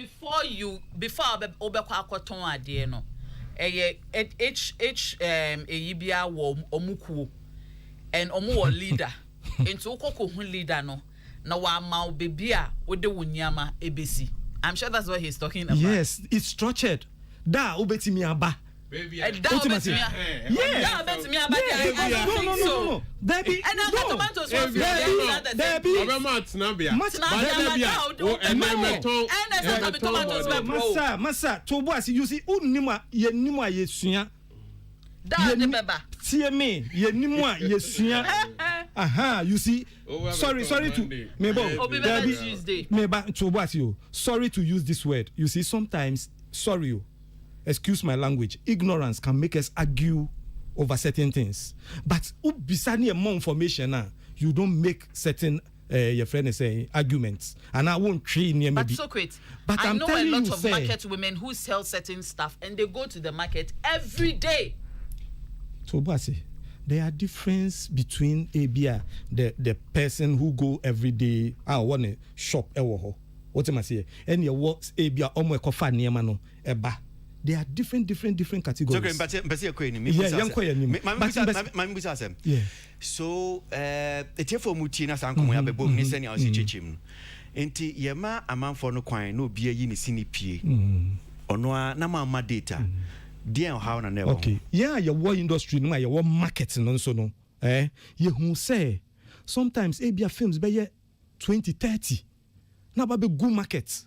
Before obekwa akoton ade no. Eyibia wo omukuo and omo wo leader. Into ukoko hu leader no. Na wa ma obebi a ode wonyama ebesi. I'm sure that's what he's talking about. Yes, it's structured. Da obetimi aba. Baby, yes. No. Debbie, and I got tomatoes for Massa, Tobuasi, you see, Unima, Yenima, Yesuya. Aha, you see. Sorry to sorry to use this word. You see, sometimes excuse my language, ignorance can make us argue over certain things. But beside more information now, you don't make certain your friend is saying arguments, and I won't train you. But Socrates, but I know a lot of market women who sell certain stuff and they go to the market every day. So there are difference between the person who go every day want to shop what am I saying? And your works omo ekofa niema no eba. There are different categories. So etefo muti na sankomo ya bebo ni sene a osechechim. Enti yema amanfo no kwan no bia yi ni sini pie. Ono na ma data. Dear how na never. Okay. Yeah, your war industry no your war market no so no. You who say sometimes ABA films be 2030. Na ba be good market.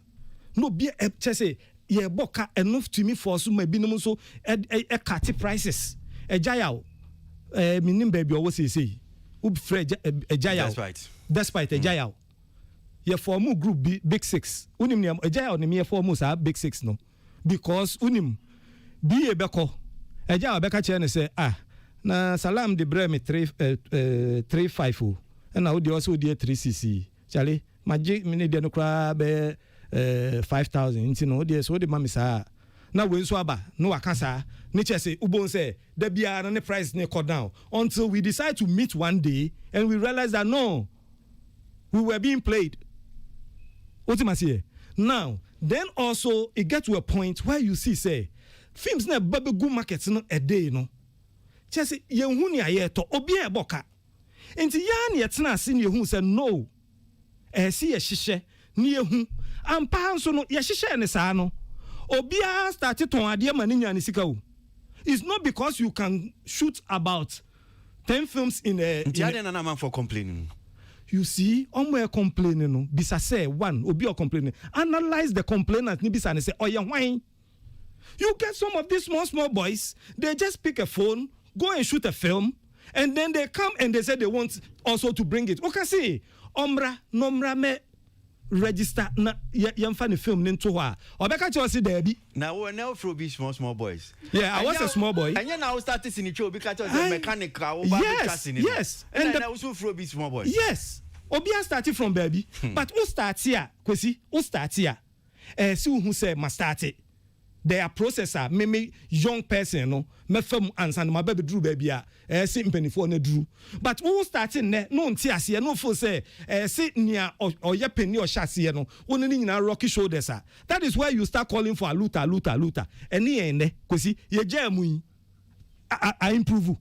No be say ye boka enough to me for so maybe no so cut prices. Ejaya minim baby always say ub fred ejaya. That's right. Despite ejaya. Ye form group big 6. Unim ni ejaya on me form us big 6 no. Because unim be a beko eja obeka che ne say na salam de bre me 350 na wo de also de 3cc chale maji me de no kra be 5000 nti no de so de mami sa na we so aba no waka sa ne che say ubon say da bia na ne price ne go down until we decide to meet one day and we realize that no we were being played. What am I saying? Now, then also it gets to a point where you see, say, films na baby good markets no a day, no. Just yehuni ayeto obi e boka. Enti ya na yetena ase ne yehu say no. Si ye hihye ne yehu. Ampa nso no ye hihye ne saa no. Obi a start ton ade ma ne nya ne sika o. It's not because you can shoot about 10 films in a. Nti na man for complaining. You see, omo complaining no. Bisa say one obi o complaining. Analyze the complainant ni bisa ne say oye hwan. You get some of these small boys, they just pick a phone, go and shoot a film, and then they come and they say they want also to bring it. Okay, see, nomra me register na yamfa the film into wa. Obeka chosi debi. Now we now throw be small boys. Yeah, I was a small boy. And you now started seeing it because of the mechanic. Yes. And then also throw be small boys. Yes. Obia started from baby, but who start here? Kwesi, who start here? See who say must start it. Their processor, me young person, no, me fam ansan my baby drew baby see mpenifo na drew. But who starting ne no nti no for say see nia or ye penny or chassis no, one ni na rocky shoulders. That is why you start calling for a looter. Any ene kwesi ye jamu I improve.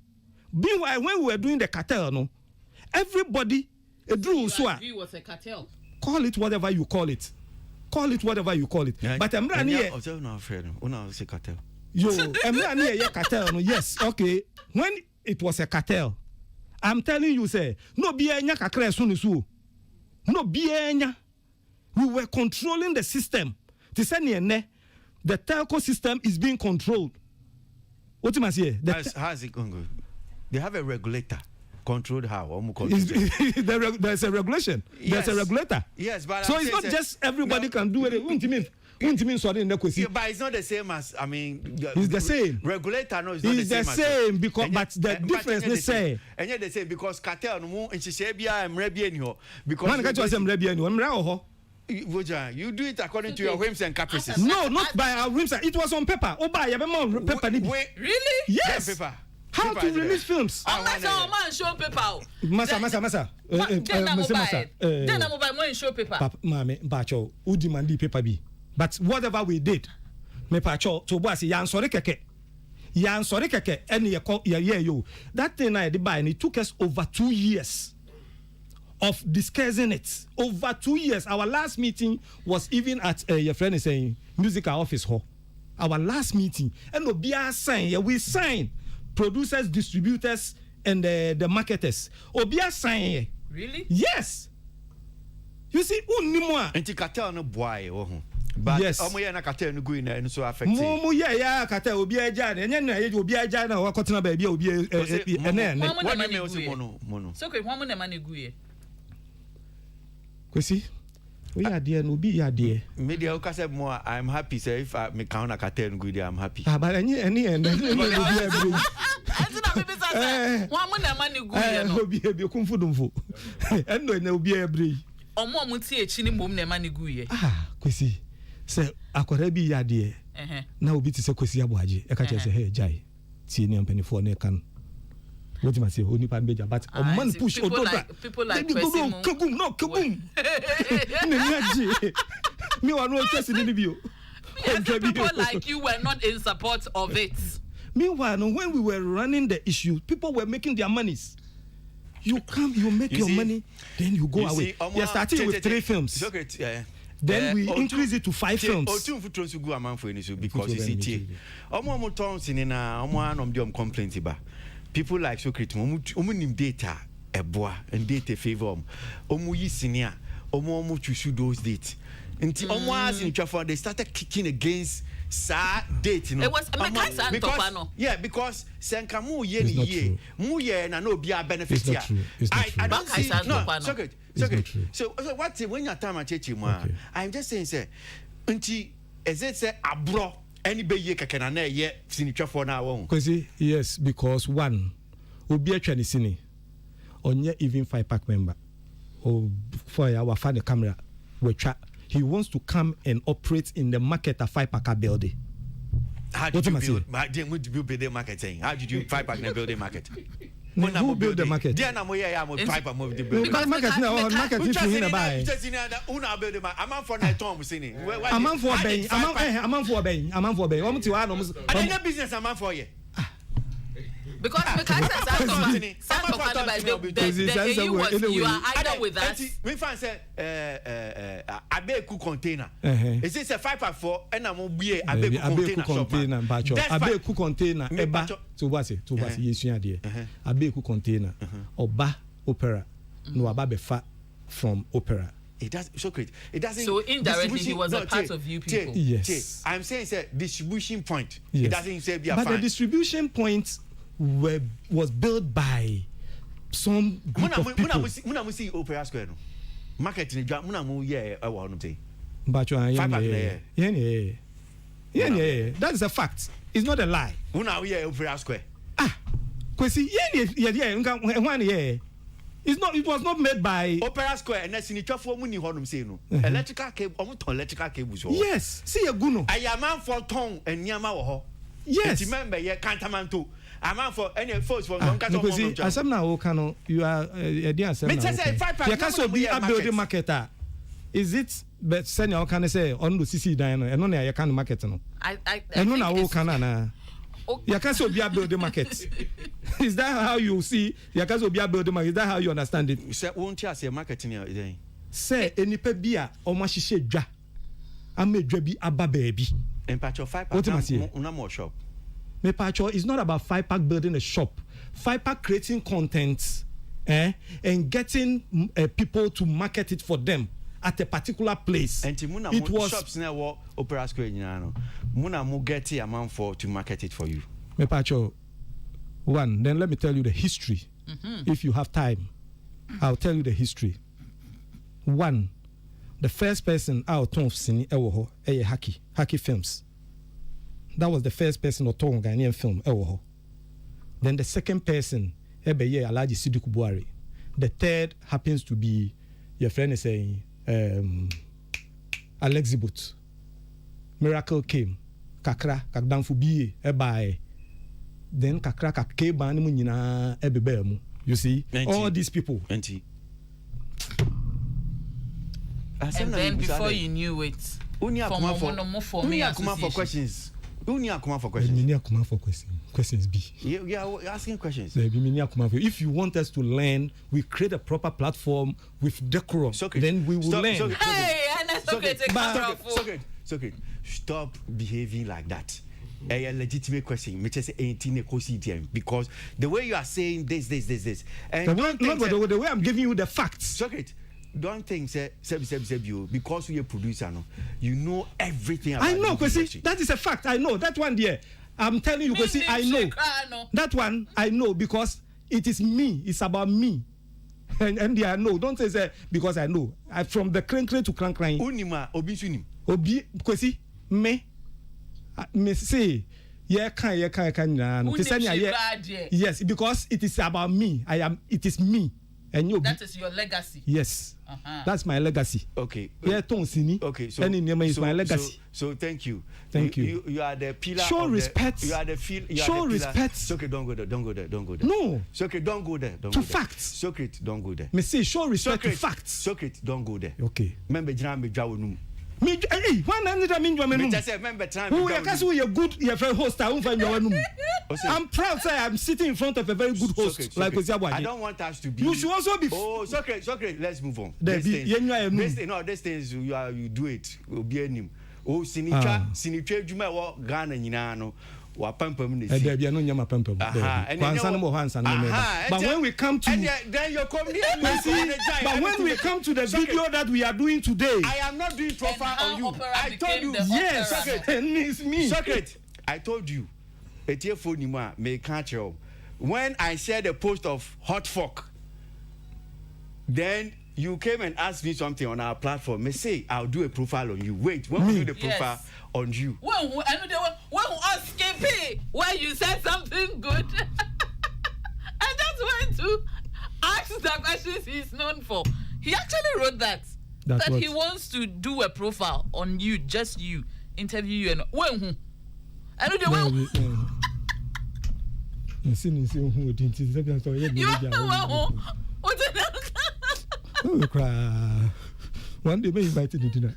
Meanwhile, when we were doing the cartel, no, everybody drew so. It was a cartel. Call it whatever you call it. Call it whatever you call it. Yeah, but I'm not here. Cartel. Yo, I'm not here cartel. No, yes, okay. When it was a cartel, I'm telling you, say, no bienya kakre sunisu. No bienya. We were controlling the system. The telco system is being controlled. What do you say? How's it going good? They have a regulator. Controlled how? There's a regulation. Yes. There's a regulator. Yes, but so it's not just everybody can do it. But it's not the same as it's the same. Regulator no, it's not the same because but the difference they say. And yet they say because cartel no and she say I'm rebi because man can't say I'm rebi you do it according to your whims and caprices. No, not by our whims. It was on paper. Oh, by paper. Really? Yes. Paper. How to release films? Man show paper. Masa. Then I'm mobile show paper. Mame, bacho, who demand the paper be? But whatever we did, me pacho to boss yan sorry keke, and you. That thing I did buy, and it took us over 2 years of discussing it. Over 2 years. Our last meeting was even at your friend is saying musical office hall. Our last meeting, and we signed. Producers, distributors, and the marketers. Obia sign. Really? Yes. You see, unimwa. Anti cartel no boy. But yes. Omo na cartel no go in and so affect. Mo ya cartel obia ja. Enye na ye obia ja na wakotena ba bia obia ene. What do you mean mono? So kwe hwamu na mani guye. Kwesi. We are there no be ya there. Media o kase mo I'm happy say if I me count na cartel no go there I'm happy. Ah but any hwamu na mani guye no. Obi kumfudumfu. Eno na obi ebre. Omo ti echi ni mom na mani guye. Ah, kwesi. Say akwara bi ya there. Na obi ti say kwesi aboaje. E ka che say hey jai. Tie ni ampanifo na kan. What you say? Only pan beja, but a man push or people like Kabum, no Kabum. Me are no interested in the view. People like you were not in support of it. Meanwhile, when we were running the issue, people were making their monies. You come, you make your money, then you go away. You're starting with 3 films. Then we increase it to 5 films. Because you see, complaints about. People like Socrates, omu data eboa and data favor omu yi senior omu choose those dates. Until omu as in Trafford they started kicking against date, you know. It was because senkamu ye ni ye mu ye na no bia benefit here. I don't see no Socrates. So what when your time at church I'm just saying say until as it say abro anybody kakena na ye sinitwa for na won because yes because one obi atwa ne sini onye even 5-pack member or for our fan the camera he wants to come and operate in the market at 5-pack building. How did you build the market saying how did you 5-pack building market Who built the market? Dia na mo ye ya mo pipe am the Because building. market na market if you in buy. Una build the am for na Tom sini. Amount for ben, amount for ben. Omo ti wa no. And then business am for ye. Because the you are either with us. We find say abeku container. Is this a 5x4 and am bie abeku container shop. Abeku container eba to what yesua de. Abeku container oba opera no aba befa from opera. It does so great. It doesn't. So indirectly, he was a part of you people. Yes, I'm saying it's a distribution point. Yes. It doesn't say be a but fine. the distribution point was built by some group of people. Muna see Opera Square no. Marketing muna mu ye e wa no say. But yeah. That is a fact. It's not a lie. Muna we Opera Square. Kwesi it's not. It was not made by Opera Square and that's in the twafo mu ni honum say no. Electrical cable, electrical cables. Yes, see a guno. I am man for ton and niama wo ho. Yes. Remember ye cantamanto. I'm for any force for one kind of asem na wo kan no you are dear asem na. You can so be a building marketer. Is it but senior wo kan say on do CC dan no eno na ye kan market no. I eno na wo kan na. You can so be a building market. Is that how you see? You can so be a building market. Is that how you understand it? Say won't you say marketing then? Say enipa bia o ma hihye dwa. Amedwa bi aba baabi. Empatcho 5 na more shop. Me pacho is not about 5-pack building a shop. 5-pack creating content and getting people to market it for them at a particular place. And it was shops near Opera Square no. Muna mo get a man for to market it for you. Me pacho one, then let me tell you the history. If you have time, I'll tell you the history. One, the first person out of Sini Ewoho, Haki Films. That was the first person to talk Ghanaian film. Then the second person, Ebeye Alaji Sidiku Buhari. The third happens to be your friend is saying Alexibut. Miracle came. Kakra kakdanfu biye ebae. Then kakra kakeba ni munyina ebebemu. You see, all these people. And then before you knew it, for questions. For questions. Questions B. You are asking questions. If you want us to learn, we create a proper platform with decorum. Then we will learn. Stop behaving like that. A legitimate question, which is 18 because the way you are saying this, and the way I'm giving you the facts. Don't think say you because you're a producer, no, you know everything about I know, because that is a fact. I know that one there. I'm telling you, because I know that one. I know because it is me. It's about me. And I know. Don't say because I know. I from the crank to crank. Unima obi sunim. Obi because me say can yes, because it is about me. It is me. And that is your legacy. Yes, that's my legacy. Okay. Okay. So is my legacy. So thank you. Thank you. You are the pillar. Show respect. You are the field. Show respect. It's okay. Don't go there. No. It's okay. Don't go there. To facts. It's okay. Don't go there. Me say show respect to facts. It's okay. Don't go there. Okay. Remember, jina me jawo num. Me one hundred mean you me just remember time. Who you can say you good your friend host I won't find your num. I'm proud say I'm sitting in front of a very good host like Oziabwaji. I don't want us to be. You should also be. Oh, it's okay. Let's move on. This things you do it. Obi anim. Oh, sinitwa djuma wo Ghana nyina no. Wa pampam ne si. There be no nyama pampam. But when we come to then you come here. But when we come to the video that we are doing today, I am not doing profile on you. I told you. Yes, it's me. Secret. I told you. Etiefo ni ma me catch you. When I shared a post of hot fuck, then you came and asked me something on our platform. Me say I'll do a profile on you. Wait, when we do the profile on you? When ask KP when you said something good, and that's when to ask the questions he's known for. He actually wrote that he wants to do a profile on you, just you, interview you, and when. Nsin who didn't see the story. You know what? Oh, cry. One day, may invite you to dinner.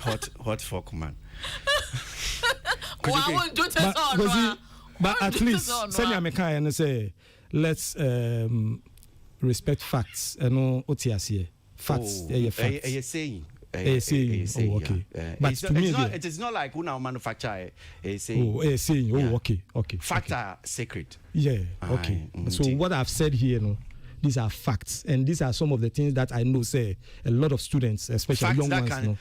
Hot fuck, man. But at least, Senya Mekai and say, let's respect facts. And no, OTS facts. You're saying. Oh, okay. But to me, it is not like when our manufacturer is saying. Oh, saying. Oh, okay. Facts are sacred. Yeah. Okay. So what I've said here, these are facts, and these are some of the things that I know. Say a lot of students, especially facts young that ones,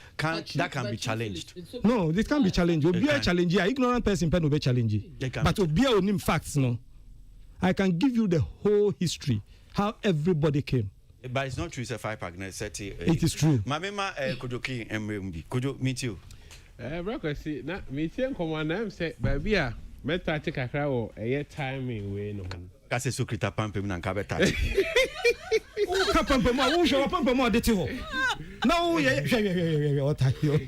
that can be challenged. No, this can't be challenged. Be a challenge. Yeah, ignorant person can be challenged. But to be a facts, no. I can give you the whole history, how everybody came. But it's not true. It's a 5-pack. It is true. My mama Kojoki MMB. Kojo, meet you. See, na meet you. Come on, I'm say, baby, meta take a crowd a timing way no. Kasi sukrita pampe mna nkabeta. Oh, kapampe ma, wo show pampe ma de ti ho. No, yeah, what are you?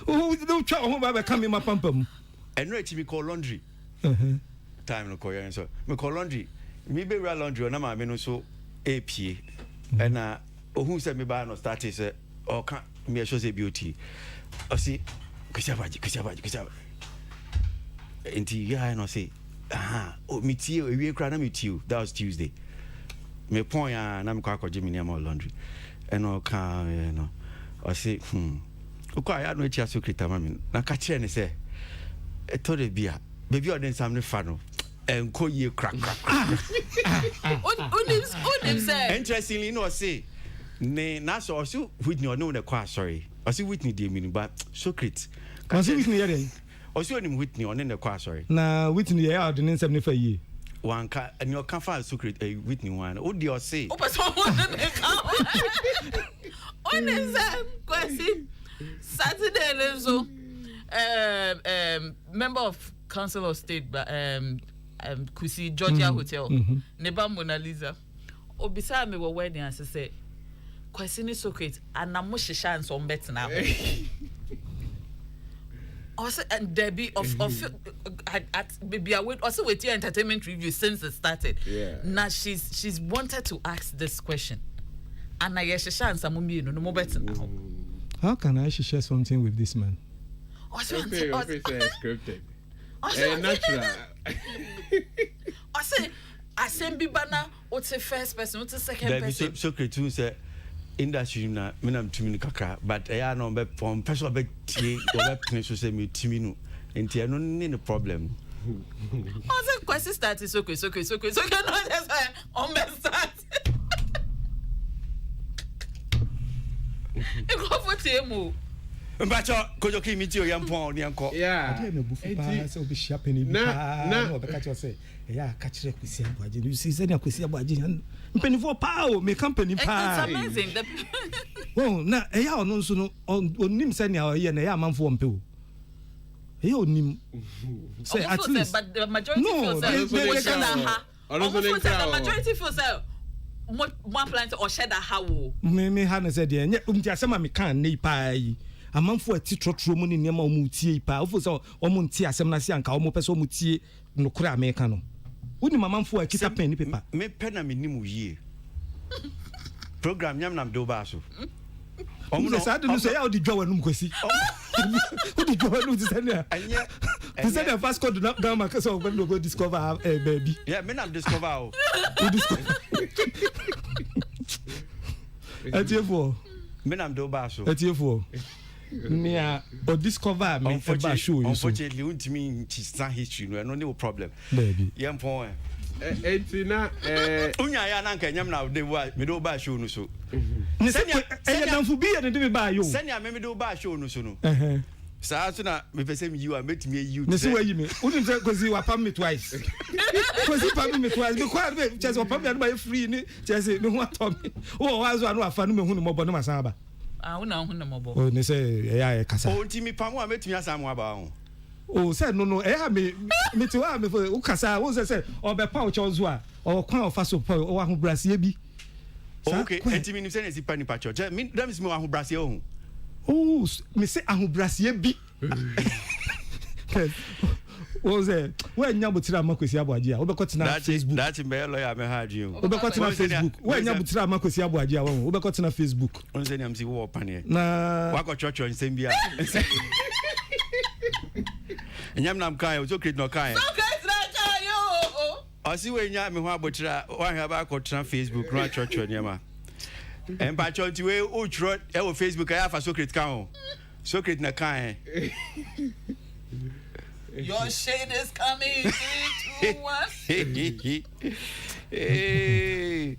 Oh, don't try ho ba come in my pampe. And no me call laundry. Time no call yan so. Me call laundry. Me be real laundry na ma me no so AP. And who said me ba no start say or can me show say beauty. O si kusabaji. Enti ya no say oh, meet you. We cry na meet you. That was Tuesday. Me point na me kwa Jimmy near my laundry. And no can I say okay, I no echi asocreta mami. Na ka kire ne say e to de bia. Baby odin sam ne fa no. Enko ye crack. Unim say. Interestingly no say ne na so Whitney or no ne kwa sorry. I see Whitney dey mean but Socrates. Can see Whitney here. Also him Whitney on the kwa sorry. Na Whitney ya ordin 75 year. One ka and your can find secret Whitney one. O dey say. O person won the count. On is question Saturday so member of Council of State Kusi Georgia Hotel. Neba Mona Lisa. Obisa me wo wedding as say question is secret and na mo shisha and some bet na. Also, and Debbie of at baby I wait also with your entertainment review since it started. Yeah. Now she's wanted to ask this question. And I share some no more better now. How can I share something with this man? Also scripted. Natural. I send Bibana what's the first person, what's the second person? Socrates say industry na me na mtumi ni kakra but I no be from person be tie or be pin so say me timi no enti no ni the problem. Also question start is okay no just on the start. E go for temu. Mbacho Kojoki meet you yampon ni anko. Yeah. I no bufu pa say obi share penny na no be catch you say yeah catch re kwesi abwaje you see say na kwesi abwaje mpenifo pa o me company pa. It's amazing. Oh na eya ono nso no onim say na ye na eya amanfo mpe o. Eya onim. Say at least but the majority feels that the majority feels that one plant or shed a how me ha said ye umti asema me kan nei pa yi amanfo ati trotro mu ni nema o mu tie pa ofo so o mu ntie asem na se anka o mu pese o mu tie no kura America no woni mamanfo akita pen ni paper me pen na me nimu yie program nyam nam do ba so omu no sa do so ya o di dwa wanum kwesi o di dwa wanum say na anya you say the fast code down my so when we go discover baby yeah me nam discover o atiefo me nam do ba so atiefo me a o discover me ba show you so unfortunately untimi in history no no problem baby yempon etina unya ya na nka nyam na de me do ba show no so senya danfo bi ya de me ba yo senya me do ba show no so no saa so na me pese me you a metimi you me say we me unim say kozi wa pam me twice kozi pam me twice because me just wa pam me na free ni just me hu atom o wa zo anu afa no me hu no mo bo no masan ba una hu no mo bo o ne say ya kasa o ntimi pam a metimi asam aba ho o say no me to wa me o kasa o say o be pa o chozo a o kwan o fa so pa o wa hu brasie bi okay ntimi ni say na si pa ni pa cho me dem si me wa hu brasie o Oh, me say ahubrasie bi. What was it? When Yabutira Makosi Abuadia, Obekotina Facebook. That's in Bello, I'm a hard you. Obekotina Facebook. When Yabutira Makosi Abuadia, Obekotina Facebook. On the MC War Pania. Na Wako Church on Sambia. And Yamnam Kai, so create no Kai. I see when Yam Wabutra, one have I got Facebook, no church on Yama. And by church, we Uch wrote Facebook, I have a secret count. Secret Nakai. Your shade is coming. 3, 2, 1. Hey.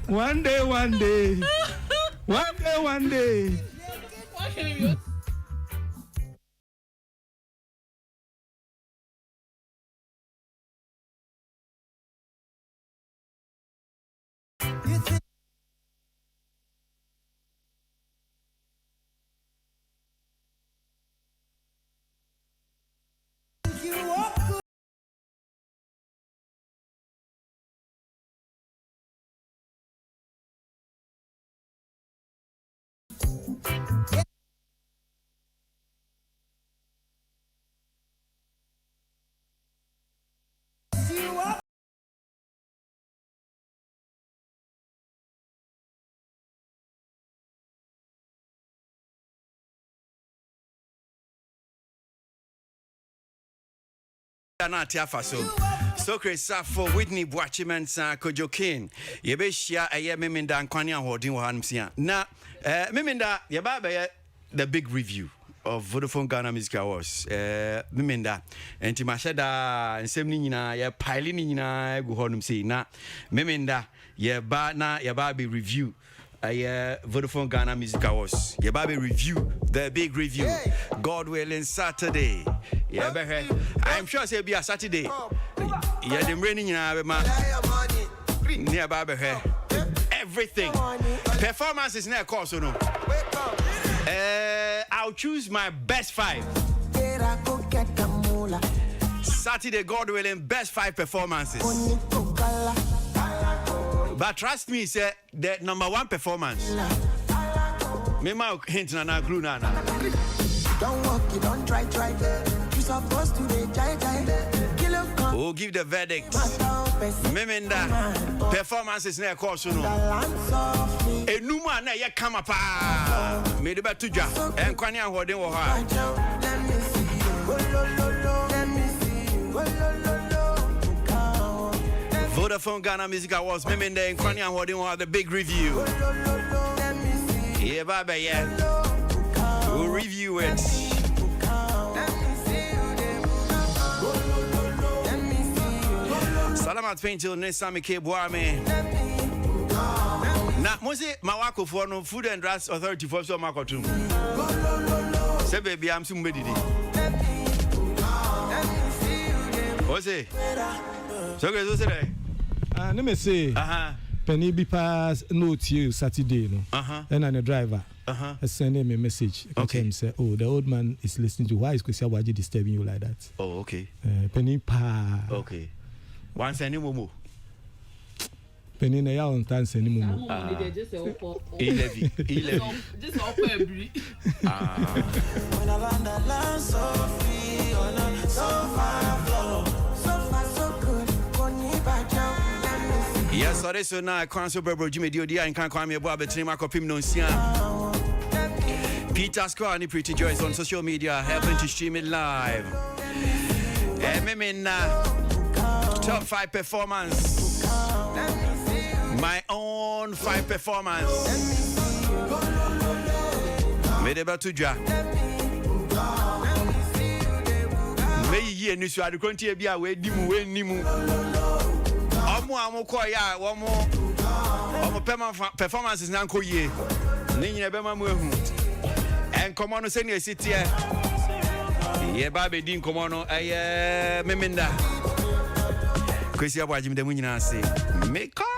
One day. So Chris for Whitney Boachiman San Kojo King. Yebeshia a year Meminda and Kwanya holding Hansia. Na Meminda Yababa the big review of Vodafone Ghana Music Awards. Meminda and Timashada and Semnina, ya Pilinina, go home see na Meminda, Yababi review. Vodafone Ghana Music Awards. Yababi review, the big review. God willing, Saturday. I'm sure it'll be a Saturday. Yeah, the raining in our nearby everything. Performance is not a course, no. I'll choose my best 5. Saturday, God willing, best 5 performances. But trust me, sir, the number 1 performance. Me ma hint na na glue na. Don't walk, you don't try. You supposed to be jai. Who give the verdict? Meminda performances na course no. Enuma na ye kama pa. Me de betuja. Enkwani ahoden wo ha. Let me see. Vodafone Ghana Music Awards, Meminda and Kwani Awarding will have the big review. Yeah, Baba, yeah. We'll review it. Salamat Paintil, Nesami K. Boame. Now, Mose Mawako for no Food and Drugs Authority for so Makotum. Say, baby, I'm somebody. What's it? So, guys, what's it? Let me say, Penny be pass note you Saturday, no. And I'm a driver. I send him a message. Okay. Him say, oh, the old man is listening to why is Kwesi Abuaji disturbing you like that? Oh, okay. Penny pa. Okay. One send him more. Penny na ya on time send him more. 11. Just offer every. When I land the land so free on a sofa floor. Yes, so now I can't so Barbara Jimmy Dio and can't call me about between my copy no Peter Square and Pretty Joyce on social media helping to stream it live. Top 5 performance. My own 5 performance. Medeba Tuja. May ye news you are going to be away, Nimu. Amukoya, one more performances nanko ye. Nina Bema Muhu. And come on, send your city. Ye Baby Dean Comono, Meminda. Kwesi Abuaji the Munina say, make up.